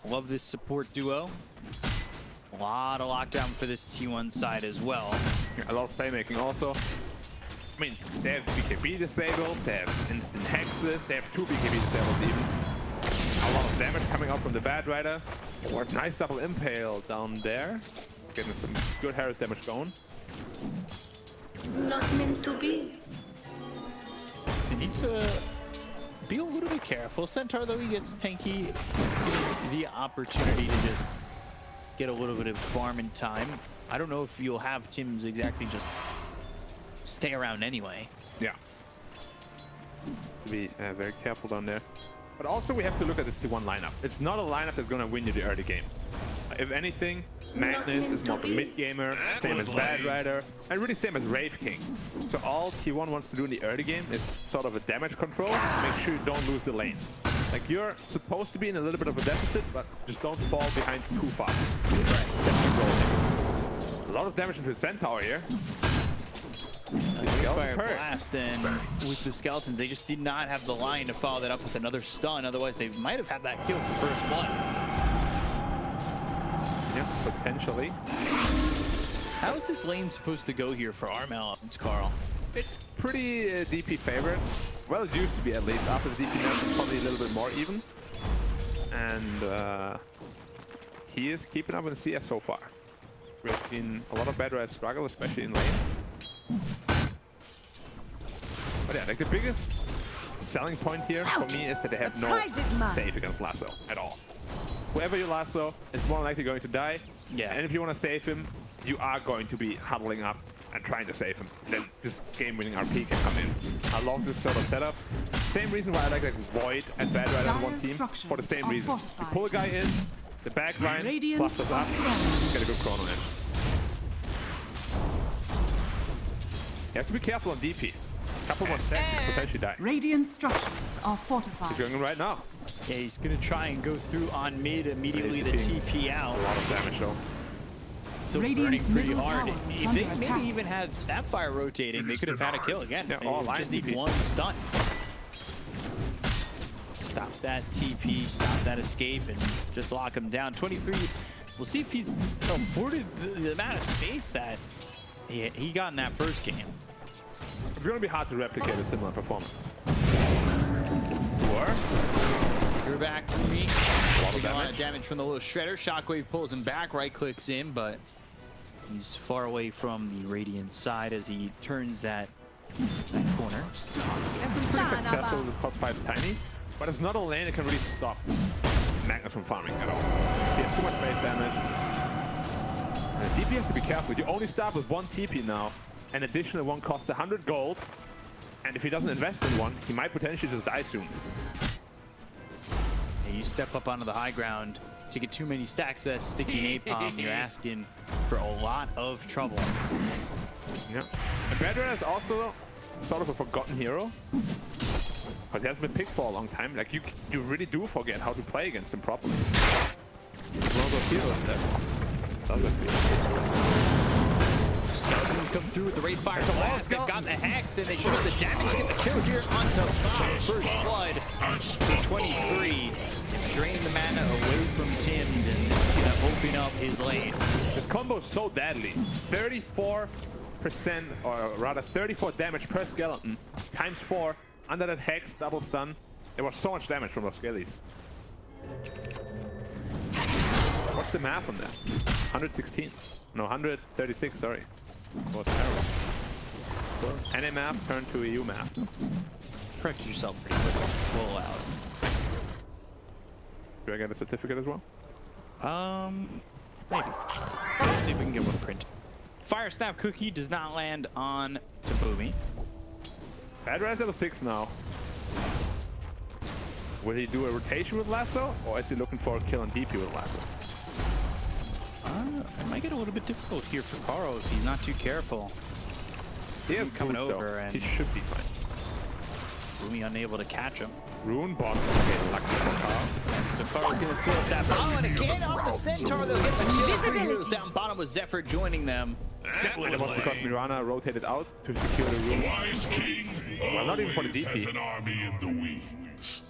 Love this support duo. A lot of lockdown for this T1 side as well. A lot of playmaking also. I mean, they have BKB disables, they have instant hexes, they have 2 BKB disables even. A lot of damage coming out from the Bad Rider. Nice double impale down there. Getting some good Harris damage going. Not meant to be. They need to be a little bit careful. Centaur, though, he gets tanky. The opportunity to just get a little bit of farm in time. I don't know if you'll have Tim's exactly just stay around anyway. Yeah. Be very careful down there. But also we have to look at this T1 lineup. It's not a lineup that's gonna win you the early game. If anything, Magnus is more of a mid gamer, same as Bad Rider, and really same as Wraith King. So all T1 wants to do in the early game is sort of a damage control, make sure you don't lose the lanes. Like, you're supposed to be in a little bit of a deficit, but just don't fall behind too fast. A lot of damage into the Centaur here. Fire blast, and with the skeletons, they just did not have the line to follow that up with another stun. Otherwise, they might have had that kill for first one. Yeah, potentially. How is this lane supposed to go here for Armel and Carl? It's pretty DP favorite. Well, it used to be at least. After the DP nerf, it's probably a little bit more even. And he is keeping up with the CS so far. We've seen a lot of Bad Riders struggle, especially in lane. But yeah, like the biggest selling point here for me is that they have no save against Lasso at all. Whoever you Lasso is more likely going to die. Yeah. And if you want to save him, you are going to be huddling up and trying to save him. Then this game-winning RP can come in. I love this sort of setup. Same reason why I like Void and Bad Rider on one team. For the same reason. You pull a guy in, the back line clusters up, get a good chrono in. You have to be careful on DP. Couple more stacks, you could potentially die. Radiant structures are fortified. He's going in right now. Yeah, he's gonna try and go through on mid immediately to TP out. A lot of damage though. Still Radiant's burning pretty middle hard. tower If is they under maybe attack. even had Snapfire rotating, they could have had a kill again. Yeah, They all just need TP. one stun. Stop that TP, stop that escape, and just lock him down. 23. We'll see if he's afforded the amount of space that he got in that first game. It's going to be hard to replicate a similar performance. You're back to me. A lot of damage from the little shredder. Shockwave pulls him back, right clicks in, but he's far away from the Radiant side as he turns that corner. Pretty successful with cost 5 tiny, but it's not a lane that can really stop Magnus from farming at all. He has too much base damage. And the DP has to be careful. You only start with 1 TP now. An additional one costs 100 gold. And if he doesn't invest in one, he might potentially just die soon. You step up onto the high ground to get too many stacks of that sticky napalm, you're asking for a lot of trouble. Yeah. And Bad Rider is also sort of a forgotten hero. But he hasn't been picked for a long time. Like, you really do forget how to play against him properly. He's one of those heroes that doesn't. Skeletons come through with the Wraith Fire Blast. They've got the Hex, and they should have the damage to get the kill here onto First Blood. 23. Drain the mana away from Tim's, and this is going to open up his lane. This combo is so deadly. 34%, or rather 34 damage per skeleton, times 4, under that Hex, double stun. There was so much damage from those skellies. What's the math on that? 116. No, 136, sorry. Oh, terrible. NA math turned to EU math. Corrected yourself pretty quick. We'll allow it. Do I get a certificate as well? Maybe. Let's see if we can get one printed. Fire Snap Cookie does not land on Tabumi. Bad Rider's level 6 now. Will he do a rotation with Lasso, or is he looking for a kill on DP with Lasso? It might get a little bit difficult here for Karo if he's not too careful. He is coming boots, over, though. and he should be fine. Bumi unable to catch him. Rune bot. Okay, lucky for Karo. So Karo's gonna fill up that bottom, and again off the Centaur, they'll get the kill. 3 heroes down bottom with Zephyr joining them. That was because Mirana rotated out to secure the room. Well, not even for the DP. An army in the wings.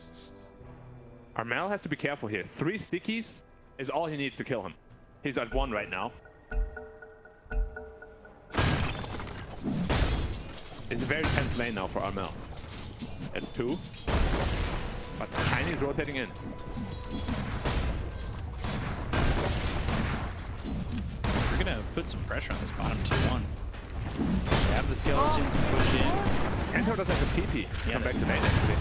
Armel has to be careful here. 3 stickies is all he needs to kill him. He's at 1 right now. It's a very tense lane now for Armel. It's 2. But Tiny's rotating in. We're gonna put some pressure on this bottom 2-1. They have the skeletons to push in. Centaur does have a TP. Yeah, Come back to lane actually.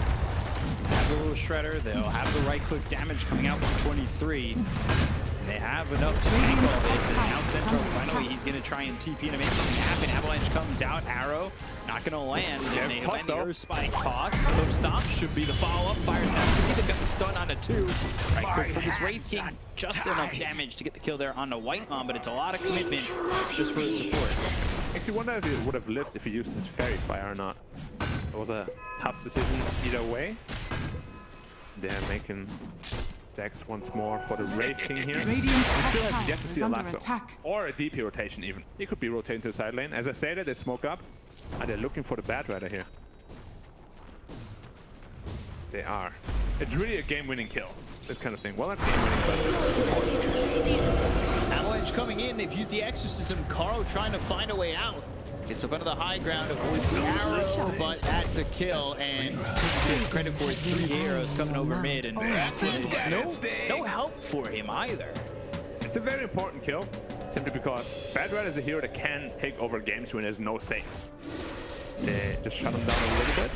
Have the little shredder. They'll have the right click damage coming out with 23. And they have enough to tank all this. And now Centaur finally he's gonna try and TP to make something happen. Avalanche comes out. Arrow not gonna land. And they land the Earth Spike toss. Hope Stomp should be the follow-up. Fires now. They've got the stun on a 2. Right click for this Wraith King. Just enough damage to get the kill there on the White Mom, but it's a lot of commitment just for the support. Actually wonder if he would have lived if he used his Fairy Fire or not. It was a tough decision either way. They're making stacks once more for the Wraith King here. Radiant's We top still have tower yet to see is a under lasso. attack. Or a DP rotation even. He could be rotating to the side lane. As I stated, they smoke up. And they're looking for the Bad Rider here. They are. It's really a game-winning kill. This kind of thing. Well, not game-winning, but Avalanche coming in. They've used the Exorcism. Carl trying to find a way out. Gets up onto the high ground, avoids the arrow, but that's a kill, and gets credit for his 3 arrows coming over mid, and no help for him either. it's a very important kill. Simply because Bad Rider is a hero that can take over games when there's no safe. They just shut him down a little bit.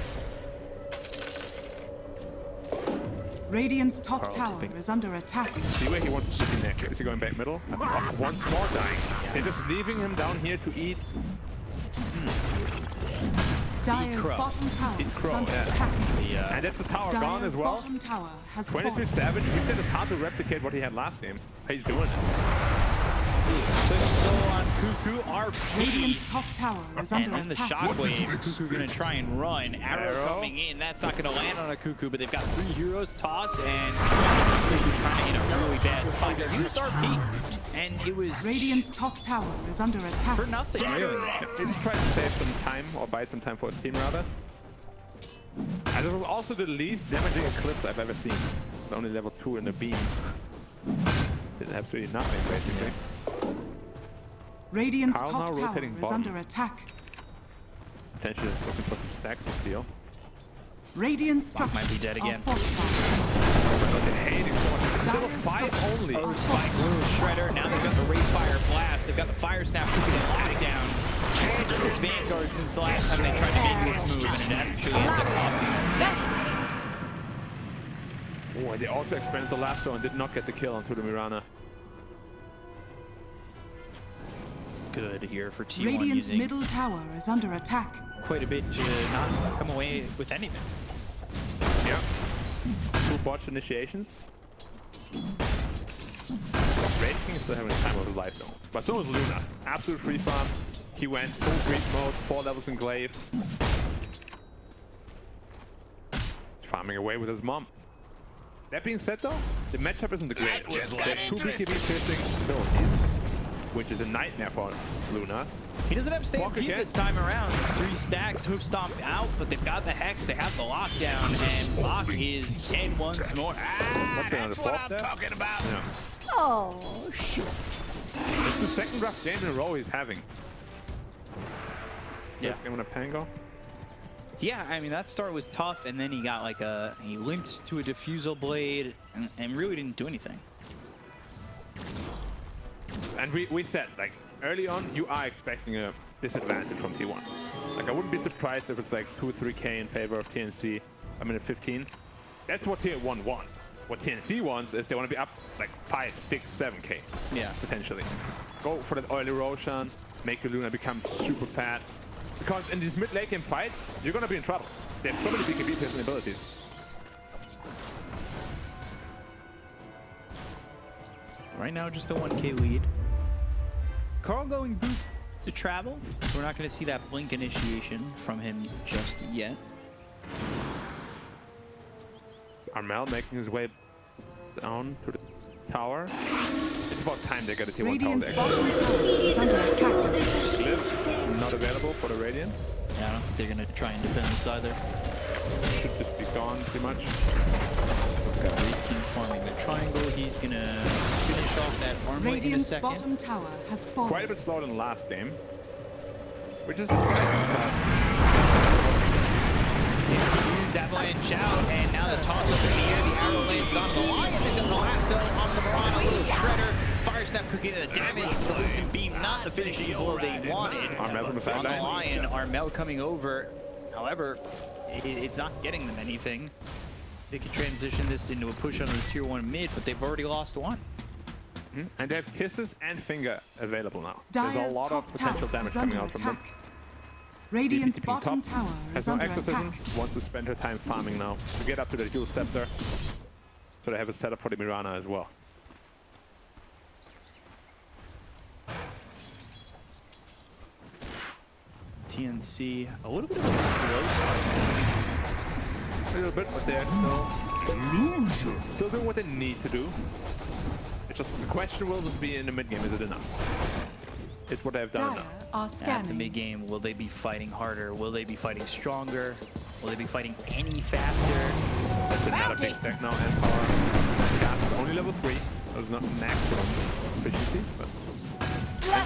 Radiant's top Carl's tower big. is under attack. See where he wants to be next. Is he going back middle? Oh, once more dying. They're just leaving him down here to eat. Dire's Crow. bottom tower Eat Crow, is under yeah. attack. And that's the tower gone Dire's as well. bottom tower has 23 fallen. Savage. We said it's hard to replicate what he had last game. He's doing it. Still on Cuckoo, RP. Radiant's top tower is under And then the attack. shockwave, Cuckoo gonna try and run. Arrow coming in, that's not gonna land on a Cuckoo, but they've got 3 heroes, Toss, and Cuckoo kind of in a really bad spot. They used RP, and it was Radiant's top tower is under attack. for nothing, really. He just tried to save some time, or buy some time for his team rather. And it was also the least damaging Eclipse I've ever seen. It's only level 2 in the beam. Did absolutely nothing basically. Radiant's Carl top now tower rotating is bottom. under attack. Potentially just looking for some stacks to steal. Radiant Bot might be structures dead are again. fortified. But they're hating so much. It's still a 5 only. Oh, Spike, little shredder. Now they've got the Wraith Fire Blast. They've got the Fire Snap Cuckoo in lockdown. This Vanguard since the last time they tried to make this move, and it actually ends up costing them. Oh, and they also expanded the lasso and did not get the kill onto the Mirana. Good here for T1 Radiant's using middle tower is under attack. quite a bit to not come away with anything. Yeah. 2 botch initiations. Wraith King is still having a time of his life though. But so is Luna. Absolute free farm. He went full greed mode, 4 levels in glaive. Farming away with his mom. That being said though, the matchup isn't the greatest. There's 2 BKB piercing abilities, which is a nightmare for Lunas. He doesn't have Walk Stampede again. this time around. 3 stacks, Hoof Stomp out, but they've got the Hex, they have the lockdown, and Locke is dead once more. What's that on the fourth there? Talking about. Yeah. Oh, shoot. It's the second rough game in a row he's having. Yeah. First game on a Pango. Yeah, I mean, that start was tough, and then he got like he limped to a Diffusal Blade, and really didn't do anything. And we said, like, early on, you are expecting a disadvantage from T1. Like, I wouldn't be surprised if it's like 2-3k in favor of TNC. I mean, at 15. That's what T1 wants. What TNC wants is they want to be up like 5, 6, 7k. Yeah. Potentially. Go for that early Roshan, make your Luna become super fat. Because in these mid-late game fights, you're going to be in trouble. They have so many BKB piercing abilities. Right now, just a 1k lead. Carl going boost to travel. We're not going to see that blink initiation from him just yet. Armel making his way down to the tower. It's about time they get a T1 tower Radiant's there. bottom tower is under attack. Liv, not available for the Radiant. Yeah, I don't think they're going to try and defend this either. should just be gone pretty much. Got Wraith King farming the triangle. He's gonna finish off that armor in a Radiant's second. bottom tower has fallen. Quite a bit slower than last game, which is surprising because Use Avalanche out, and now the toss up in the air. The arrow lands on the Lion. They're gonna lasso on the Mirana. A little shredder. Fire Snap could get the damage. The Lucent Beam, not the finishing blow they wanted. Armel from the On the sideline. Lion, Armel coming over. However, it's not getting them anything. They could transition this into a push onto the tier 1 mid, but they've already lost one. And they have Kisses and Finger available now. Dire's There's a lot of top potential tower damage is coming under out from them. attack. Radiant's DPC bottom top tower has is no under exorcism, attack. wants to spend her time farming now to get up to the dual scepter. So they have a setup for the Mirana as well. TNC, a little bit of a slow start. A little bit, but they're still doing what they need to do. It's just the question will just be in the mid game, is it enough? It's what they've done Dire enough. are At the scanning. mid game, will they be fighting harder? Will they be fighting stronger? Will they be fighting any faster? That's another big stack now, and power. Gas is only level 3. There's not maximum efficiency, but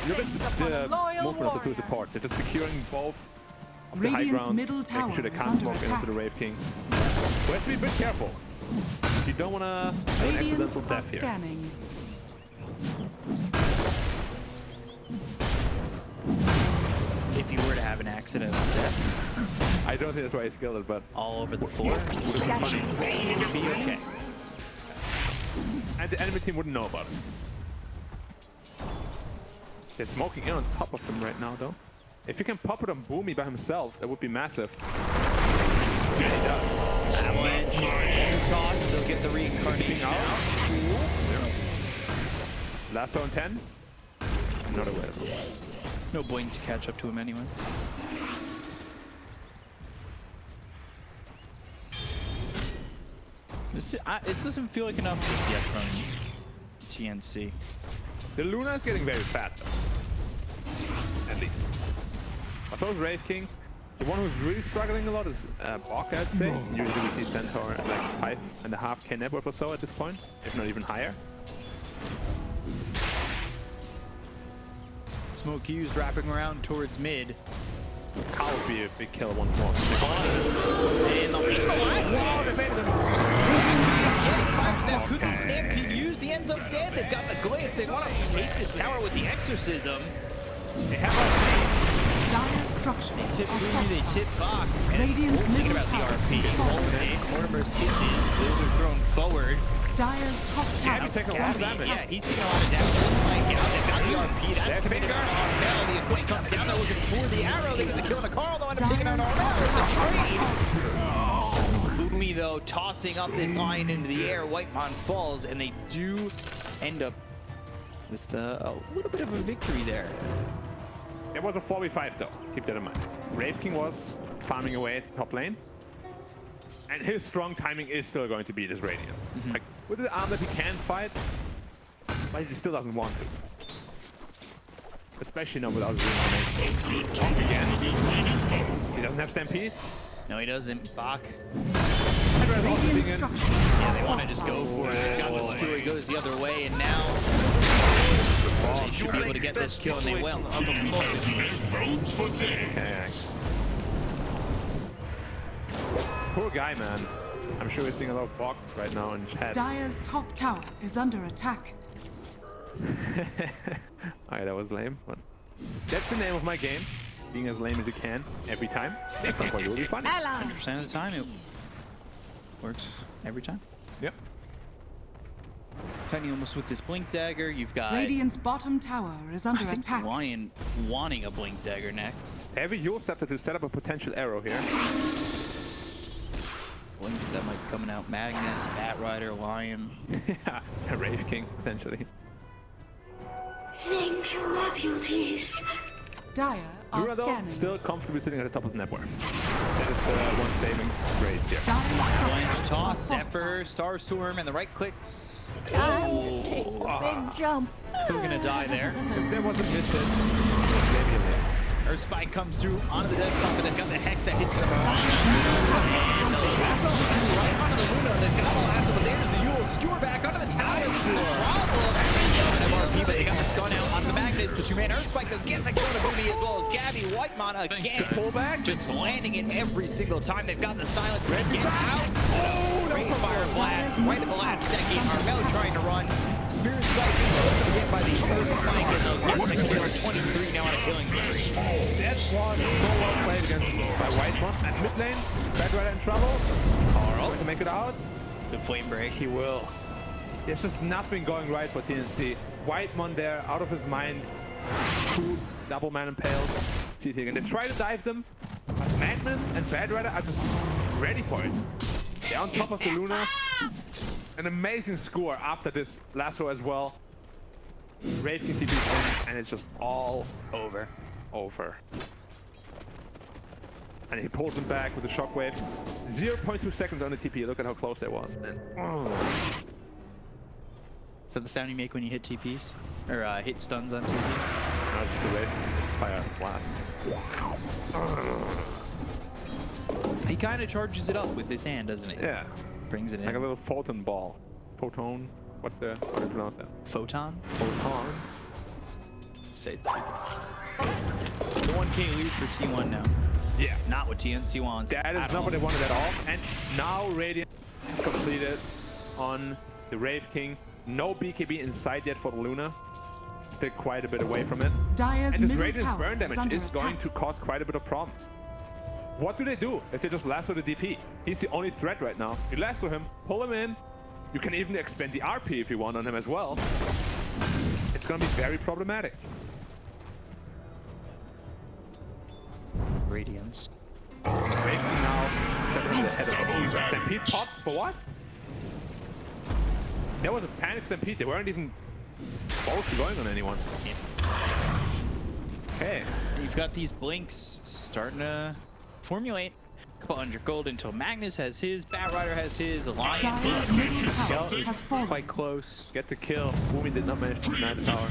look at Blessings upon a the loyal movement of the two warrior. supports. They're just securing both of the high Radiant's grounds, middle tower making sure they is can't under smoke attack. into the Wraith King. So we have to be a bit careful. You don't want to have an Radiant accidental are death here. scanning. If you were to have an accidental death I don't think that's why he's killed it, but all over the floor, it would have been funny. it would be okay. And the enemy team wouldn't know about it. They're smoking in on top of them right now, though. If you can pop it on Boomy by himself, that would be massive. He does. Avalanche, toss, they'll get the reincarnating out. Lasso on 10. Not aware. No boink to catch up to him anyway. This doesn't feel like enough just yet from TNC. The Luna is getting very fat, though. At least. I thought Wraith King. The one who's really struggling a lot is Bok, I'd say. Usually we see Centaur at like 5.5k net worth or so at this point, if not even higher. Smoke U's wrapping around towards mid. Cow would be a big kill once more. And they'll make the last. Oh, they made them. Sidestep could be Stampede used. The ends up dead. They've got the glyph. They want to take this tower with the exorcism. They have a Dire structures Tip are Boomy, they fortified. tip Bach. Radiant's Think middle about the tower RP. is falling. Ultimate, Mortimer's kisses. Those are thrown forward. Dire's top tower you take a is lot of under damage. Yeah, attack. he's taking a lot of damage. Just like out, they've got the RP. That's That's committed Finger. on Armel. The Equate comes down there looking for the arrow. They get the kill on the Carl. They'll end up taking out Dire's top Armel. It's a tower is trade. falling. Boomy, though, tossing up this line into the air. Whitemon falls, and they do end up with a little bit of a victory there. It was a 4v5 though, keep that in mind. Wraith King was farming away at the top lane. And his strong timing is still going to be this Radiant. Like, with the arm that he can fight, but he still doesn't want to. Especially now without his Talk again. He doesn't have Stampede. No, he doesn't. Bach. Hydra's also Radiant being in. structures Yeah, are they want to just go fortified. for it. Got the skewer, he goes the other way, and now they should be able to get this kill, and they will. Okay. Poor guy, man. I'm sure he's seeing a lot of box right now in chat. Dire's top tower is under attack. Alright, that was lame, but that's the name of my game. Being as lame as you can every time. At some point it will be funny. 100% of the time, it works every time. Yep. Tiny almost with this blink dagger. You've got Radiant's bottom tower is under I think attack. Lion wanting a blink dagger next. Every Yule Scepter to set up a potential arrow here. Blinks that might be coming out. Magnus, Bat Rider, Lion. Yeah, a Wraith King, potentially. Thank you, my beauties. Dire are Luna, though, scanning. still comfortably sitting at the top of the net worth. That is the one saving grace here. Dire's Avalanche structures are toss, Zephyr, fortified. Starstorm, and the right clicks. Time to take a big jump. Still gonna die there. If there was a miss hit, maybe a miss. Earth Spike comes through onto the desktop, and they've got the Hex that hits them right onto the Luna. They've got the lasso, but there's the Yule. Skewer back onto the tower. This is a problem. MRP, but they got the stun out onto the Magnus. The two-man Earth Spike, they'll get the kill to Boomy as well as Gabby. White Mana again. Pullback, just landing it every single time. They've got the silence. Get out. Oh, great fire blast right at the last second. Armel trying to run. Spirit Sight being hit by the Earth Spike, and they'll get the kill. 23 now on a killing spree. That was so well played against by White One. At mid lane, Bad Rider in trouble. Carl Going to make it out. the flame break. He will. There's just nothing going right for TNC. Whitemon there, out of his mind. Two double man impaled. CT again. They try to dive them, but Magnus and Bad Rider are just ready for it. They're on top of the Luna. An amazing score after this lasso as well. Wraith can TP in, and it's just all over. And he pulls him back with a shockwave. 0.2 seconds on the TP. Look at how close that was. And Is that the sound you make when you hit TPs? Or hit stuns on TPs? now just the Wraith fire blast. He kind of charges it up with his hand, doesn't he? Yeah, Brings it in. like a little photon ball. Photon. What's the? How do you pronounce that? Photon? Photon. Say it's the 1K lead for T1 now. Yeah. Not what TNC wants. That is at not all. what they wanted at all. And now Radiant completed on the Wraith King. No BKB inside yet for the Luna. Still quite a bit away from it. Dire's And this middle Radiant's tower burn is damage under is going attack. to cause quite a bit of problems. What do they do if they just lasso the DP? He's the only threat right now. You lasso him, pull him in. You can even expend the RP if you want on him as well. It's going to be very problematic. Radiance. Raven now 7 ahead of him. Stampede pop for what? There was a panic stampede. They weren't even close to going on anyone. Okay. You've got these blinks starting to formulate. Couple hundred gold until Magnus has his, Bat Rider has his, Alliance Dire's middle tower has fallen. quite close. Get the kill. Boomy did not manage to deny the tower.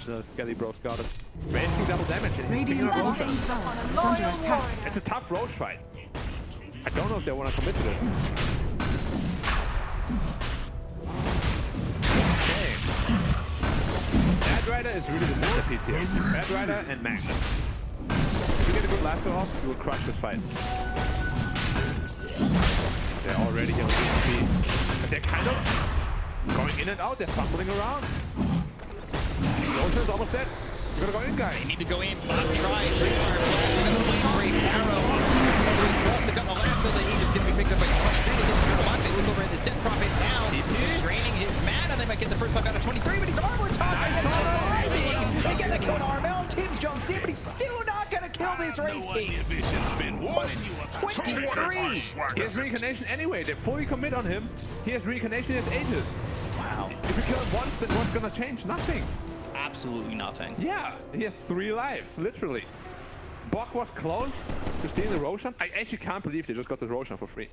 The Skelly Bros got it. Raging double damage and he's picking Radiant's up Roach. bottom tower is under attack. It's a tough Roach fight. I don't know if they want to commit to this. Okay. Bad Rider is really the centerpiece here. Bad Rider and Magnus. If you get a good lasso off, you will crush this fight. They're already here on DPC. But they're kind of going in and out. They're fumbling around. Lotion is almost dead. You gotta go in, guys. They need to go in. Bob tries. Great arrow. They got the lasso that he just didn't be picked up by 23. They didn't come on. They look over at this Death Prophet now. Draining his mana. They might get the first fight out of 23, but he's armor time. They get the kill on Armel. Tibbs jumps in, but he's still not gonna kill this Wraith King. 23. He has reincarnation anyway. They fully commit on him. He has reincarnation in his ages. Wow. If you kill him once, then what's gonna change? Nothing. Absolutely nothing. Yeah, he has 3 lives, literally. Bok was close to stealing the Roshan. I actually can't believe they just got the Roshan for free.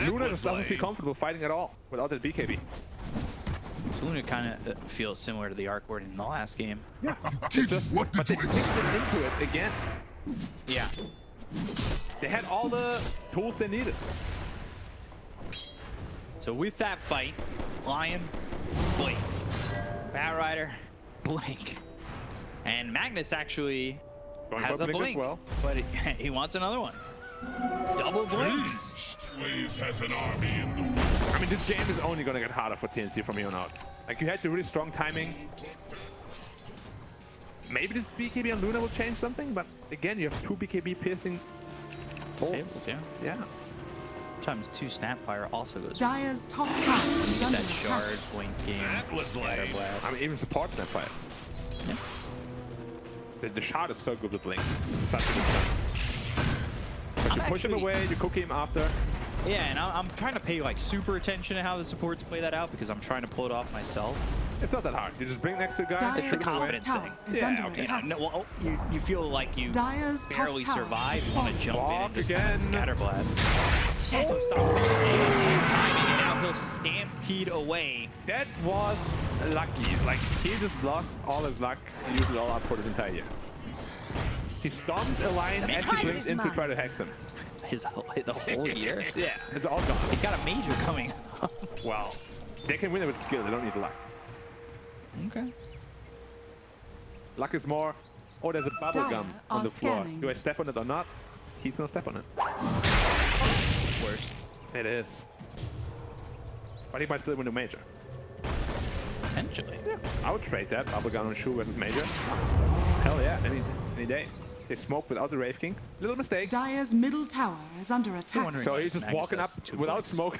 Luna just doesn't feel comfortable fighting at all without that BKB. So Luna kind of feels similar to the Arc Ward in the last game. Yeah, it's just, but they picked it into it again. Yeah. They had all the tools they needed. So with that fight, Lion, blink. Bat Rider, blink. And Magnus actually Going has for a blink as blink, well. but he wants another one. Double blinks. Blaze has an army in the I mean, this game is only gonna get harder for TNC from here on out. Like, you had the really strong timing. Maybe this BKB on Luna will change something, but again, you have 2 BKB piercing bolts. Sables, yeah. Yeah. Sometimes 2 Snapfire also goes. Dire's top tower is Get under that attack. shard, blinking, That was Scatter lame. Blast. I mean, even support Snapfires. Yeah. The shard is so good with Blink. Such a good time. Like, you push him away, you cook him after. Yeah, and I'm trying to pay like super attention to how the supports play that out because I'm trying to pull it off myself. It's not that hard. You just bring next to the guy. Dire's It's the top confidence tower thing. is Yeah, under okay. attack. No, well, you feel like you Dire's top barely tower survive. is You want to fallen. jump in and Walk just again. Scatter Blast. Shadows. Timing, and now he'll stamp stampede away. That was lucky. Like, he just lost all his luck and used it all up for this entire year. He stomped a line as he blinked in to try to hex him. The whole year? Yeah, it's all gone. He's got a major coming up. Well, they can win it with skill. They don't need luck. Okay. Luck is more. Oh, there's a bubble Dire gum are on the floor. scanning. Do I step on it or not? He's gonna step on it. Worst. It is. But he might still win the major. Potentially. Yeah, I would trade that. Bubble gum on shoe versus major. Hell yeah, any day. They smoke without the Wraith King. Little mistake. Dire's middle tower is under attack. wondering- So he's just Magnus walking up has 2 without points. smoke.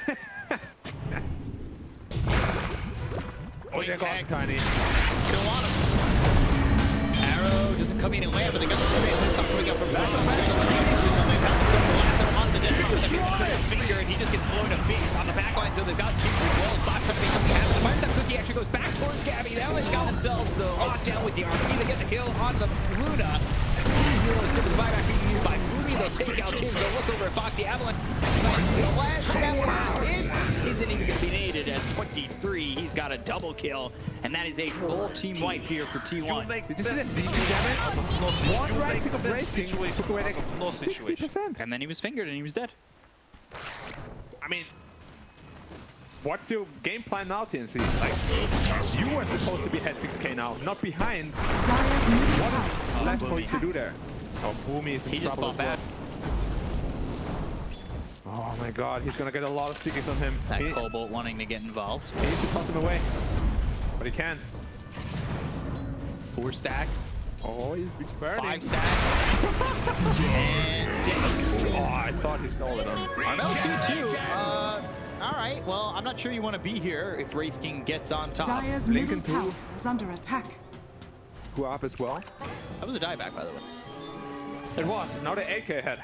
Oh, Wait, they're gone, Max. Tiny. Still on him. Arrow doesn't come in and land, but they got the space. It's not coming up from back. Finger, and he just gets blown to bits on the back line, so they've got 2 walls. Bot coming from Gabby. Fires that cookie, actually goes back towards Gabby. Now they've got themselves the lockdown with the RP. They get the kill on the Luna. The buyback being used by Boomy. They'll take out Tim. They'll look over at Bach the Avalanche. But the last snap isn't even going to be needed as 23. He's got a double kill, and that is a full team wipe here for T1. Did you see that DP damage? One right pick of Wraith King took away like 60%. And then he was fingered and he was dead. I mean, what's your game plan now, TNC? Like, you were supposed to be head 6k now, not behind. Dire's middle What tower is is left under for you to attack. do there? Oh, Boomy is in He just trouble fought as well. back. Oh my god, he's gonna get a lot of stickies on him. That He Cobalt wanting to get involved. needs to toss him away. But he can't. 4 stacks, Oh, he's burning. 5 stacks, and dead. Oh, I thought he stole it on. Armel 2-2. All right, well, I'm not sure you want to be here if Wraith King gets on top. Dire's Lincoln middle too. tower is under attack. Go up as well. That was a dieback, by the way. It was. Now the 8k ahead.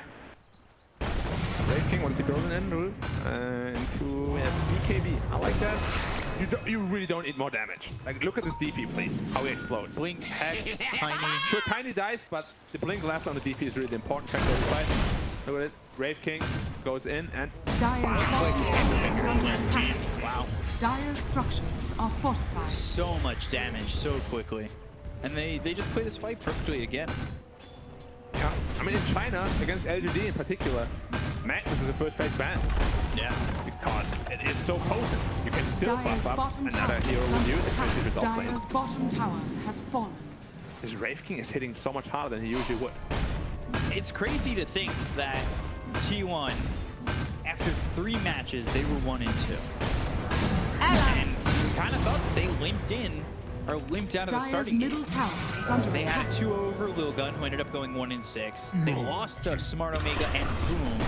Wraith King, what is he building into? Into BKB. I like that. You really don't need more damage. Like, look at this DP, please. How he explodes. Blink, Hex, Tiny. Sure, Tiny dies, but the blink left on the DP is really the important factor of the fight. Look at it. Wraith King goes in and... Dire's bottom tower is under attack. Wow. Dire's structures are fortified. So much damage so quickly. And they just play this fight perfectly again. Yeah, I mean, in China, against LGD in particular, Magnus is a first phase ban. Yeah. Because it is so potent. You can still Dire's buff up bottom tower another hero is with under you, especially if it's attack. off lane. Dire's bottom tower has fallen. This Wraith King is hitting so much harder than he usually would. It's crazy to think that T1, after 3 matches, they were 1 and 2. And kind of thought that they limped in, or limped out of the Dire's starting middle gate. tower is under They attack. had a 2 over Lil Gun, who ended up going 1 and 6. They lost to Smart Omega and Boom, Boom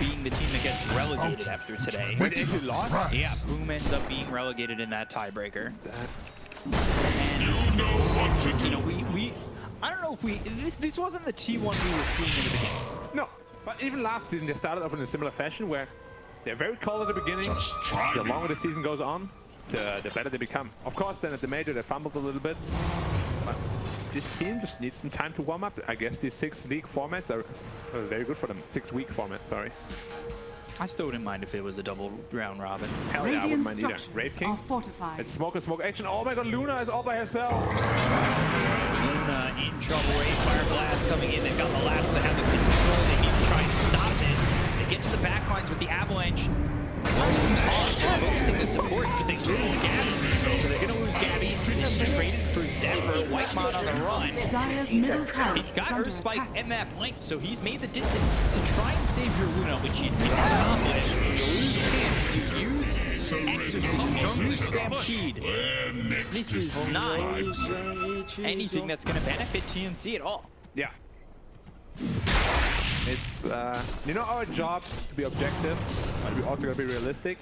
being the team that gets relegated after today. Wait, they actually lost? Yeah, Boom ends up being relegated in that tiebreaker. And You know what to do. you know, I don't know if this wasn't the T1 we were seeing in the beginning. No, but even last season they started off in a similar fashion where they're very cold at the beginning. Just try The me. longer the season goes on, the better they become. Of course, then at the major they fumbled a little bit. But this team just needs some time to warm up. I guess these 6 league formats are very good for them. 6-week format, sorry. I still wouldn't mind if it was a double round robin. Hell yeah, I Radiant wouldn't mind either. structures Wraith are King. fortified. It's smoke and smoke action. Oh my god, Luna is all by herself. Luna in trouble. Fire Blast coming in. They've got the last that have the control. They need to try and stop this. They get to the back lines with the Avalanche. Focusing the support, but they lose Gabby. So they're going to lose Gabby. He's traded for Zephyr. White Mod on the run. Dire's middle tower He's got is under Earth Spike attack. and that blink, so he's made the distance to try and save your Luna, which he didn't accomplish. You lose Chance, you use Exorcism, you don't use Stampede. Where next This is is not anything that's going to benefit TNC at all. Yeah. It's, you know, our job to be objective, but we also gotta be realistic.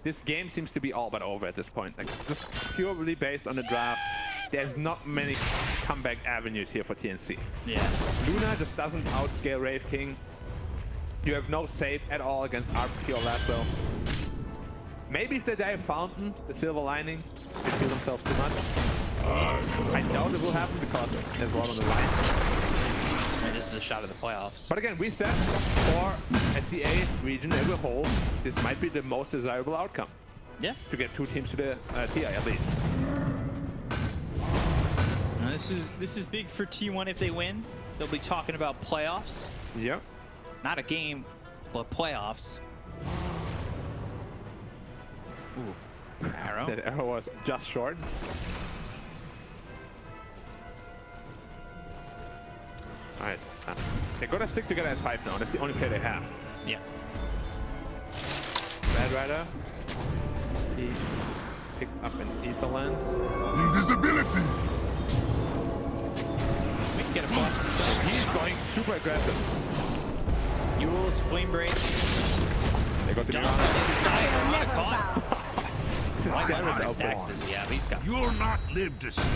This game seems to be all but over at this point. Like, just purely based on the draft, there's not many comeback avenues here for TNC. Yeah. Luna just doesn't outscale Wraith King. You have no save at all against RP or Lasso. Maybe if they die of Fountain, the silver lining, they feel themselves too much. I doubt it will happen because there's one on the line. I mean, this is a shot at the playoffs. But again, we said for SEA region as a whole, this might be the most desirable outcome. Yeah. to get 2 teams to the TI at least. Now, this is big for T1 if they win. They'll be talking about playoffs. Yep. Not a game, but playoffs. Ooh. Arrow. That arrow was just short. Alright. They're gonna stick together as 5 now. That's the only play they have. Yeah. Bad Rider. He picked up an Ether Lens. Invisibility. We can get a flash. He's going super aggressive. Yule's flame break. They got the Jump Mirana. inside. Never Caught. bow. What Damage kind of output. stacks does he have? He's got. You'll not live to see.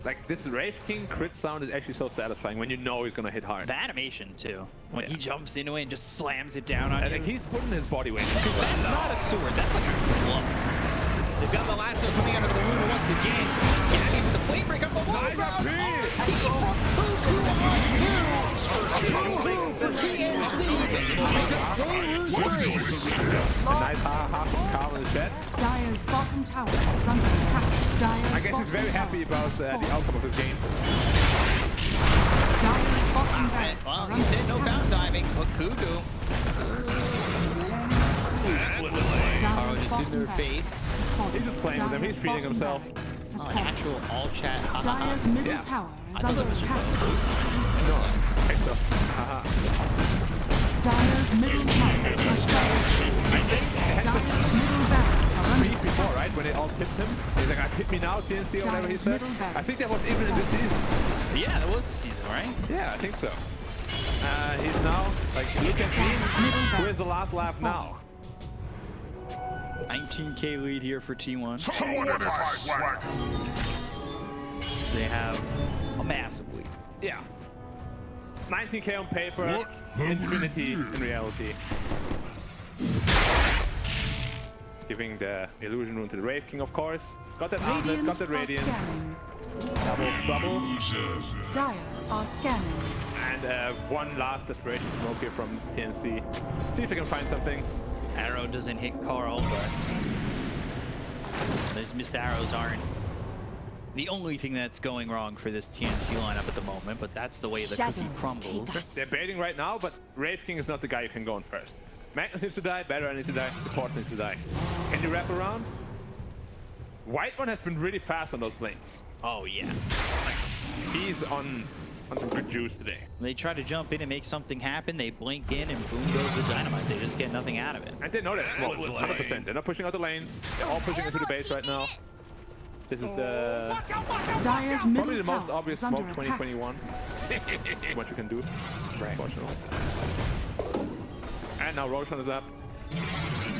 Like this Wraith King crit sound is actually so satisfying when you know he's gonna hit hard. The animation too. When Yeah. he jumps into it and just slams it down on And you. like, he's putting his body weight into it. That's not a sword. That's like a glove. They've got the lasso coming out of the wound once again. Gabbing with the flame break up the wall. Nice ha from Carl in the chat. Dire's bottom tower is under attack. Dire's I guess he's very happy about the outcome of this game. Dire's bottom barracks Well, are he under said no attack. bound diving, but Kudu. Carl Dire's just in bottom their barracks face. has fallen. He's just playing with them. He's Dire's feeding bottom himself. barracks has Oh, fallen. actual all chat. Ha, ha, ha. Dire's middle Yeah. tower is I thought under that was just attack. No, I think so. Haha. Dire's middle tower has fallen. Dire's middle barracks are under Beat before, right? When they all tipped him. He's like, tip me now, TNC, or whatever he Dire's said. middle barracks I think that was even in this season. Yeah, that was the season, right? Yeah, I think so. He's now, like, look at Dire's me. middle Where's the barracks last has lap fallen. now? 19k lead here for T1. Someone at my swag. So they have a massive lead. Yeah. 19k on paper, What have we infinity here? in reality. Giving the illusion rune to the Wraith King, of course. Got that armlet, Radiant got the are radiance, scanning. double trouble, Dire are scanning. and one last desperation smoke here from TNC. See if we can find something. Arrow doesn't hit Carl, but those missed arrows aren't the only thing that's going wrong for this TNC lineup at the moment, but that's the way the cookie crumbles. They're baiting right now, but Wraith King is not the guy you can go on first. Magnus needs to die, Battery needs to die, Support needs to die. Can you wrap around? White one has been really fast on those lanes. Oh yeah. He's on some good juice today. They try to jump in and make something happen, they blink in and boom goes the dynamite. They just get nothing out of it. And they know they're slow, 100%. They're not pushing out the lanes. They're all pushing into the base right now. This is the Dire's probably middle the most tower obvious is under smoke attack. 2021. What you can do, unfortunately. And now Roshan is up.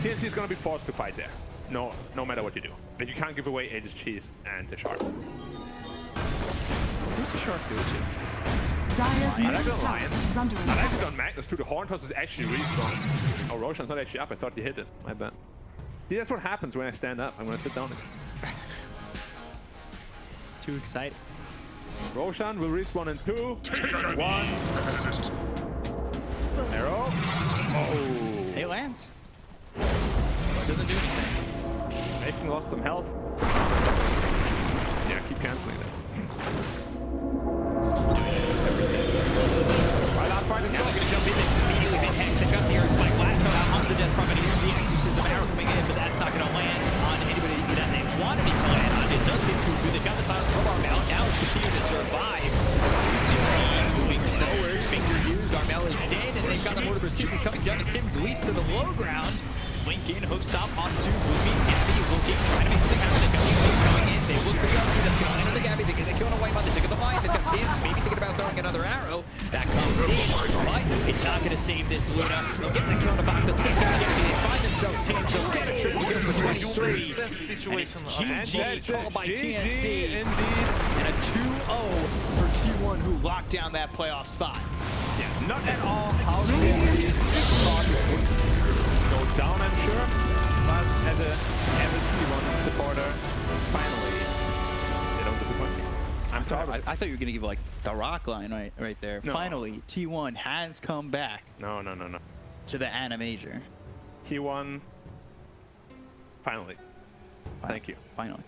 TNC is gonna be forced to fight there. No matter what you do. But you can't give away Aegis Cheese and the Shark. Who's the shark go to? Dire's I like middle the tower lion. is under I like attack. it on Magnus too. The Horn Toss is actually really strong. Oh, Roshan's not actually up. I thought he hit it. My bad. See, that's what happens when I stand up. I'm gonna sit down again. Too excited. Roshan will respawn in 2, 1. Assist. Arrow. Oh. They land. Doesn't do anything. Nathan lost some health. Yeah, keep canceling that. Right, last fight is Now they're going. gonna jump in and immediately hit Hex. They've got the Earth Spike Lasso out onto the Death Prophet. Here's the Exorcism Arrow coming in, but that's not gonna land on anybody that they wanted it to land on. It does seem to be. They've got the silence from Armel. Now it's continue to survive. Moving forward, finger used. Armel is dead, and they've got the Mortimer's Kisses coming down to Tim's Wheats to the low ground. Link in, hook stop onto Boomy. Anthony looking, trying to make something happen. They've got going in. They look for the other that's going into the Gabby. They're going to kill on a wipe on the tick of the line. They've got Tims maybe thinking about throwing another arrow. That comes in, but it's not going to save this Luna. They'll get the kill on the back. They'll take down the Gabby. They find themselves Tims. They'll get a triple kill for 23. That's the situation. And it's GG called by GG TNC. indeed. And a 2-0 for T1 who locked down that playoff spot. Yeah, not at all how they thought it would go down, I'm sure. But as a T1 supporter, finally, they don't disappoint me. I'm proud of it. I thought you were going to give like the rock line right there. No. Finally, T1 has come back No. to the Ana Major. T1 Finally. Thank you. Finally.